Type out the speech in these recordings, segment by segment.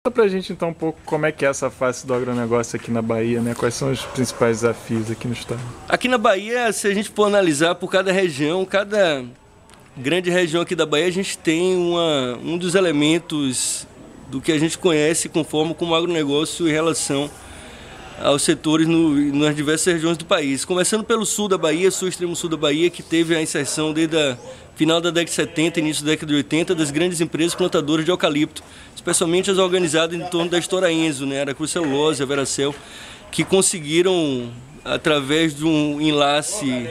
Conta pra gente então um pouco como é que é essa face do agronegócio aqui na Bahia, né? Quais são os principais desafios aqui no estado? Aqui na Bahia, se a gente for analisar por cada região, cada grande região aqui da Bahia, a gente tem um dos elementos do que a gente conhece conforme como agronegócio em relação aos setores nas diversas regiões do país. Começando pelo sul da Bahia, sul extremo sul da Bahia, que teve a inserção desde a final da década de 70, início da década de 80, das grandes empresas plantadoras de eucalipto, especialmente as organizadas em torno da Stora Enso, né, a Cruz Celulose, a Veracel, que conseguiram, através de um enlace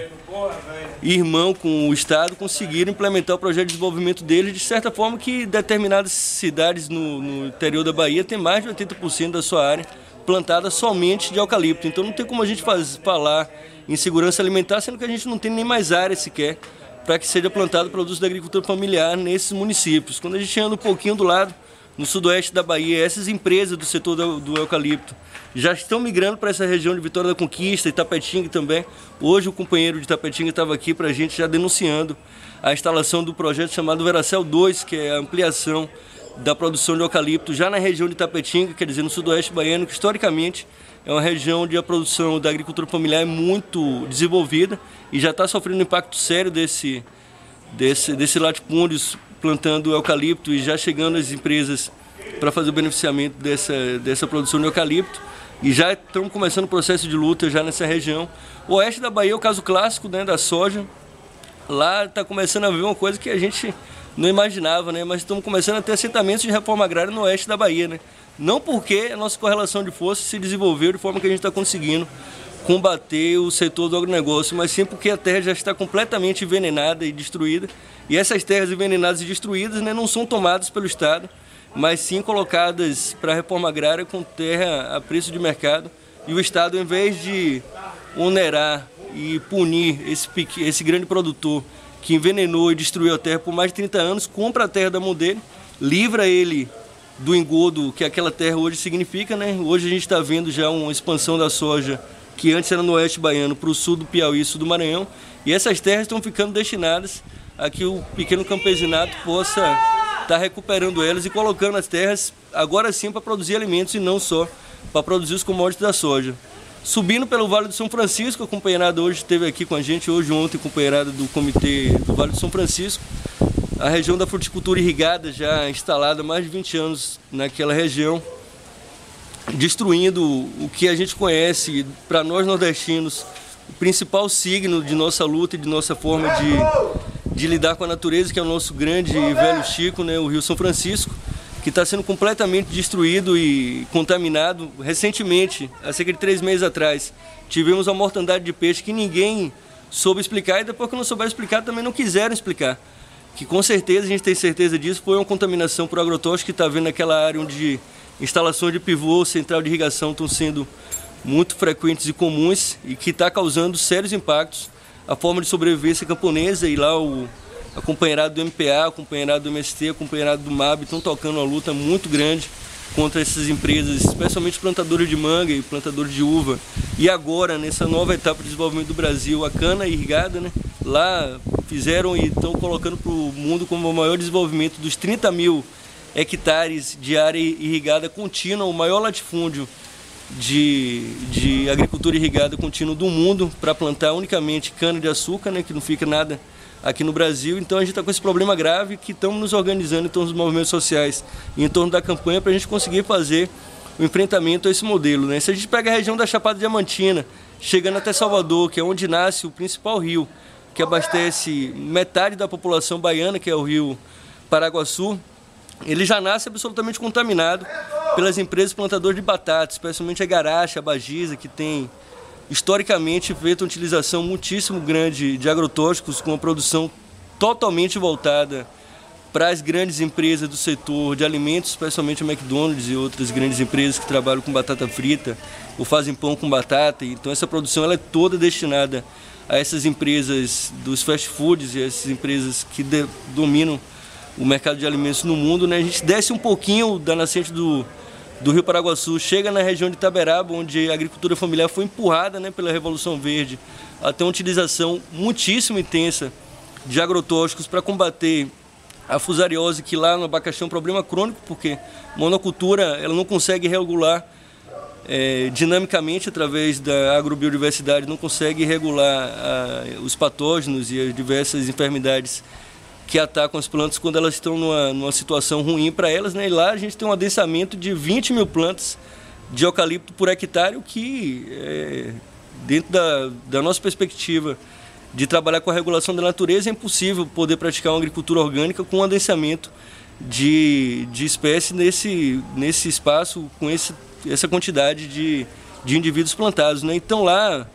irmão com o Estado, conseguiram implementar o projeto de desenvolvimento deles, de certa forma que determinadas cidades no interior da Bahia têm mais de 80% da sua área plantada somente de eucalipto. Então não tem como a gente falar em segurança alimentar, sendo que a gente não tem nem mais área sequer para que seja plantado produtos da agricultura familiar nesses municípios. Quando a gente anda um pouquinho do lado, no sudoeste da Bahia, essas empresas do setor do eucalipto já estão migrando para essa região de Vitória da Conquista, Itapetinga também. Hoje o companheiro de Itapetinga estava aqui para a gente já denunciando a instalação do projeto chamado Veracel 2, que é a ampliação da produção de eucalipto já na região de Itapetinga, quer dizer, no sudoeste baiano, que historicamente é uma região onde a produção da agricultura familiar é muito desenvolvida e já está sofrendo um impacto sério desse latifúndio plantando eucalipto e já chegando as empresas para fazer o beneficiamento dessa produção de eucalipto. E já estamos começando o processo de luta já nessa região. O oeste da Bahia é o caso clássico, né, da soja. Lá está começando a ver uma coisa que a gente não imaginava, né, mas estamos começando a ter assentamentos de reforma agrária no oeste da Bahia, né? Não porque a nossa correlação de forças se desenvolveu de forma que a gente está conseguindo combater o setor do agronegócio, mas sim porque a terra já está completamente envenenada e destruída. E essas terras envenenadas e destruídas, né, não são tomadas pelo Estado, mas sim colocadas para a reforma agrária com terra a preço de mercado. E o Estado, ao invés de onerar e punir esse grande produtor que envenenou e destruiu a terra por mais de 30 anos, compra a terra da mão dele, livra ele do engodo que aquela terra hoje significa, né? Hoje a gente está vendo já uma expansão da soja que antes era no oeste baiano para o sul do Piauí e sul do Maranhão, e essas terras estão ficando destinadas a que o pequeno campesinato possa estar recuperando elas e colocando as terras agora sim para produzir alimentos e não só para produzir os commodities da soja. Subindo pelo Vale do São Francisco, a companheirada hoje esteve aqui com a gente, hoje ontem, companheirada do Comitê do Vale do São Francisco, a região da fruticultura irrigada já instalada há mais de 20 anos naquela região, destruindo o que a gente conhece, para nós nordestinos, o principal signo de nossa luta e de nossa forma de lidar com a natureza, que é o nosso grande e velho Chico, né, o Rio São Francisco, que está sendo completamente destruído e contaminado. Recentemente, há cerca de 3 meses atrás, tivemos uma mortandade de peixe que ninguém soube explicar, e depois que não souberam explicar, também não quiseram explicar. Que com certeza, a gente tem certeza disso, foi uma contaminação por agrotóxico que está vendo naquela área onde instalações de pivô, central de irrigação estão sendo muito frequentes e comuns e que está causando sérios impactos à forma de sobrevivência camponesa. E lá a companheirada do MPA, a companheirada do MST, a companheirada do MAB estão tocando uma luta muito grande contra essas empresas, especialmente plantadores de manga e plantadores de uva. E agora, nessa nova etapa de desenvolvimento do Brasil, a cana irrigada, né, lá fizeram e estão colocando para o mundo como o maior desenvolvimento dos 30 mil hectares de área irrigada contínua, o maior latifúndio de agricultura irrigada contínua do mundo, para plantar unicamente cana-de-açúcar, né, que não fica nada aqui no Brasil. Então a gente está com esse problema grave, que estamos nos organizando em torno dos movimentos sociais e em torno da campanha para a gente conseguir fazer o enfrentamento a esse modelo, né? Se a gente pega a região da Chapada Diamantina, chegando até Salvador, que é onde nasce o principal rio que abastece metade da população baiana, que é o rio Paraguaçu, ele já nasce absolutamente contaminado pelas empresas plantadoras de batata, especialmente a Garacha, a Bagiza, que tem historicamente feito uma utilização muitíssimo grande de agrotóxicos, com uma produção totalmente voltada para as grandes empresas do setor de alimentos, especialmente a McDonald's e outras grandes empresas que trabalham com batata frita ou fazem pão com batata. Então essa produção ela é toda destinada a essas empresas dos fast foods e essas empresas que dominam o mercado de alimentos no mundo, né? A gente desce um pouquinho da nascente do Rio Paraguaçu, chega na região de Itaberaba, onde a agricultura familiar foi empurrada, né, pela Revolução Verde, até uma utilização muitíssimo intensa de agrotóxicos para combater a fusariose, que lá no abacaxi é um problema crônico, porque monocultura ela não consegue regular dinamicamente através da agrobiodiversidade, não consegue regular os patógenos e as diversas enfermidades que atacam as plantas quando elas estão numa situação ruim para elas, né? E lá a gente tem um adensamento de 20 mil plantas de eucalipto por hectare, o que, dentro da nossa perspectiva de trabalhar com a regulação da natureza, é impossível poder praticar uma agricultura orgânica com um adensamento de espécies nesse espaço, com essa quantidade de indivíduos plantados, né? Então lá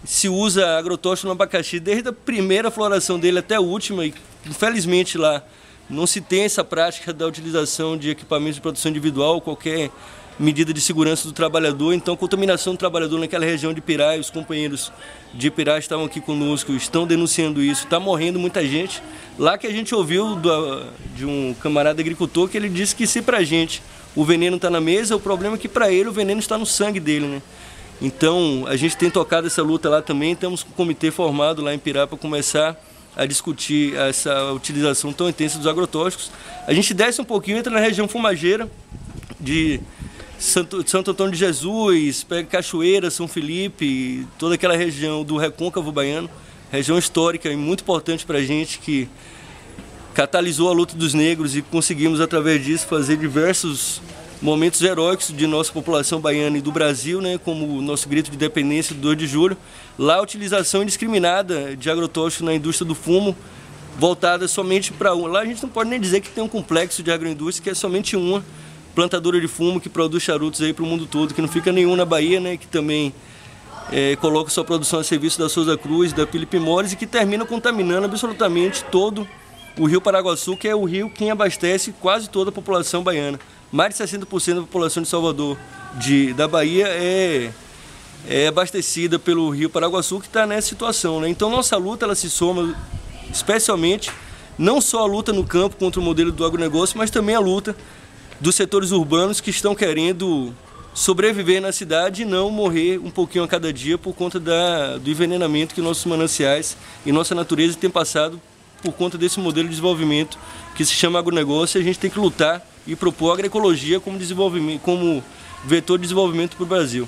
se usa agrotóxico no abacaxi desde a primeira floração dele até a última, e infelizmente lá não se tem essa prática da utilização de equipamentos de produção individual, qualquer medida de segurança do trabalhador. Então a contaminação do trabalhador naquela região de Pirá, os companheiros de Pirá estavam aqui conosco, estão denunciando isso, está morrendo muita gente. Lá que a gente ouviu de um camarada agricultor que ele disse que se pra gente o veneno está na mesa, o problema é que para ele o veneno está no sangue dele, né? Então a gente tem tocado essa luta lá também, temos um comitê formado lá em Pirá para começar a discutir essa utilização tão intensa dos agrotóxicos. A gente desce um pouquinho, entra na região fumageira de Santo Antônio de Jesus, pega Cachoeira, São Felipe, toda aquela região do Recôncavo Baiano, região histórica e muito importante para a gente, que catalisou a luta dos negros, e conseguimos através disso fazer diversos momentos heróicos de nossa população baiana e do Brasil, né, como o nosso grito de independência do 2 de julho. Lá a utilização indiscriminada de agrotóxicos na indústria do fumo, voltada somente para lá a gente não pode nem dizer que tem um complexo de agroindústria, que é somente uma plantadora de fumo que produz charutos aí para o mundo todo, que não fica nenhum na Bahia, né, que também coloca sua produção a serviço da Souza Cruz, da Felipe Mores, e que termina contaminando absolutamente todo o rio Paraguaçu, que é o rio que abastece quase toda a população baiana. Mais de 60% da população de Salvador, da Bahia, é abastecida pelo rio Paraguaçu, que está nessa situação, né? Então nossa luta ela se soma especialmente, não só a luta no campo contra o modelo do agronegócio, mas também a luta dos setores urbanos que estão querendo sobreviver na cidade e não morrer um pouquinho a cada dia por conta do envenenamento que nossos mananciais e nossa natureza têm passado por conta desse modelo de desenvolvimento que se chama agronegócio. E a gente tem que lutar e propor a agroecologia como vetor de desenvolvimento para o Brasil.